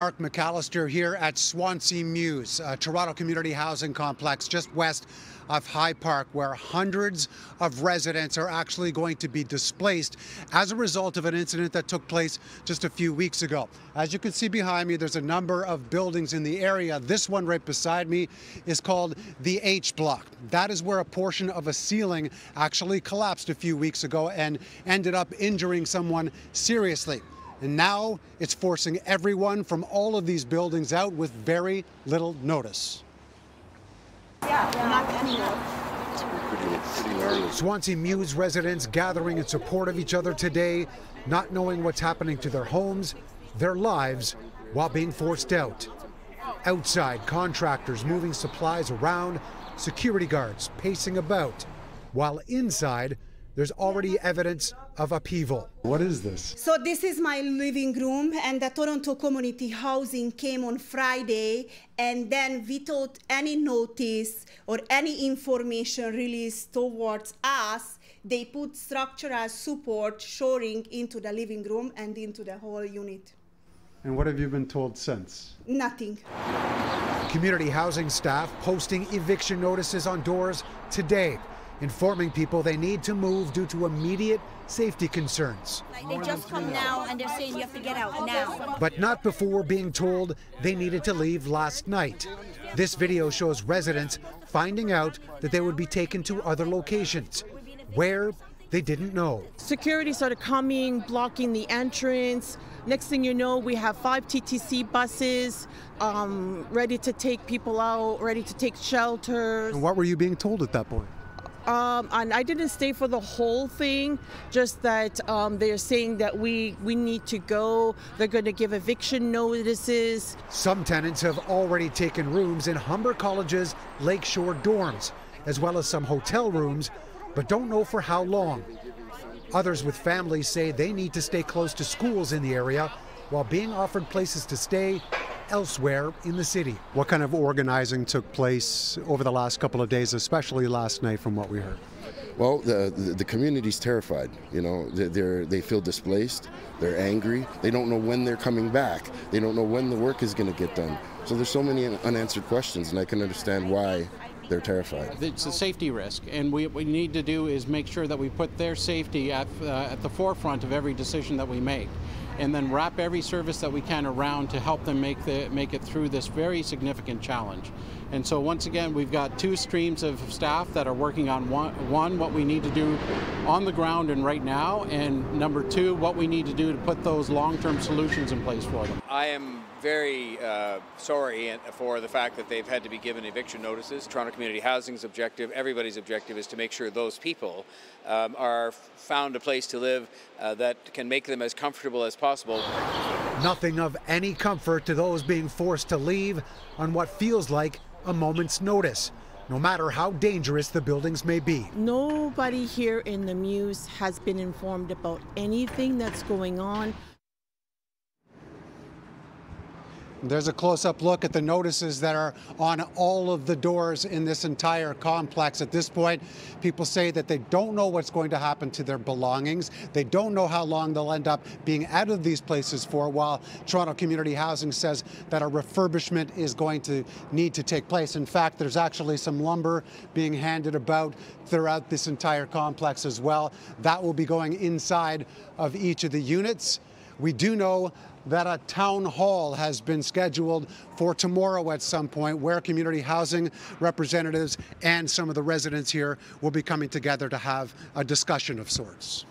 Mark McAllister here at Swansea Mews, a Toronto community housing complex just west of High Park, where hundreds of residents are actually going to be displaced as a result of an incident that took place just a few weeks ago. As you can see behind me, there's a number of buildings in the area. This one right beside me is called the H block. That is where a portion of a ceiling actually collapsed a few weeks ago and ended up injuring someone seriously. And now it's forcing everyone from all of these buildings out with very little notice. Swansea Mews residents gathering in support of each other today, not knowing what's happening to their homes, their lives, while being forced out. Outside, contractors moving supplies around, security guards pacing about, while inside, there's already evidence of upheaval. What is this? So this is my living room, and the Toronto Community Housing came on Friday, and then without any notice or any information released towards us, they put structural support shoring into the living room and into the whole unit. And what have you been told since? Nothing. Community housing staff posting eviction notices on doors today, informing people they need to move due to immediate safety concerns. They just come now and they're saying you have to get out now. But not before being told they needed to leave last night. This video shows residents finding out that they would be taken to other locations, where they didn't know. Security started coming, blocking the entrance. Next thing you know, we have 5 TTC buses ready to take people out, ready to take shelters. And what were you being told at that point? And I didn't stay for the whole thing, just that they're saying that we need to go. They're going to give eviction notices. Some tenants have already taken rooms in Humber College's Lakeshore dorms, as well as some hotel rooms, but don't know for how long. Others with families say they need to stay close to schools in the area while being offered places to stay elsewhere in the city. What kind of organizing took place over the last couple of days, especially last night from what we heard? Well, the community's terrified. You know, they feel displaced, they're angry, they don't know when they're coming back, they don't know when the work is going to get done. So there's so many unanswered questions, and I can understand why they're terrified. It's a safety risk, and what we need to do is make sure that we put their safety at the forefront of every decision that we make, and then wrap every service that we can around to help them make it through this very significant challenge. And so once again, we've got 2 streams of staff that are working on one, what we need to do on the ground and right now, and number 2, what we need to do to put those long-term solutions in place for them. I am very sorry for the fact that they've had to be given eviction notices. Toronto Community Housing's objective, everybody's objective, is to make sure those people are found a place to live that can make them as comfortable as possible. Nothing of any comfort to those being forced to leave on what feels like a moment's notice, no matter how dangerous the buildings may be. Nobody here in the Mews has been informed about anything that's going on. There's a close-up look at the notices that are on all of the doors in this entire complex. At this point, people say that they don't know what's going to happen to their belongings. They don't know how long they'll end up being out of these places for, while Toronto Community Housing says that a refurbishment is going to need to take place. In fact, there's actually some lumber being handed about throughout this entire complex as well. That will be going inside of each of the units. We do know that a town hall has been scheduled for tomorrow at some point, where community housing representatives and some of the residents here will be coming together to have a discussion of sorts.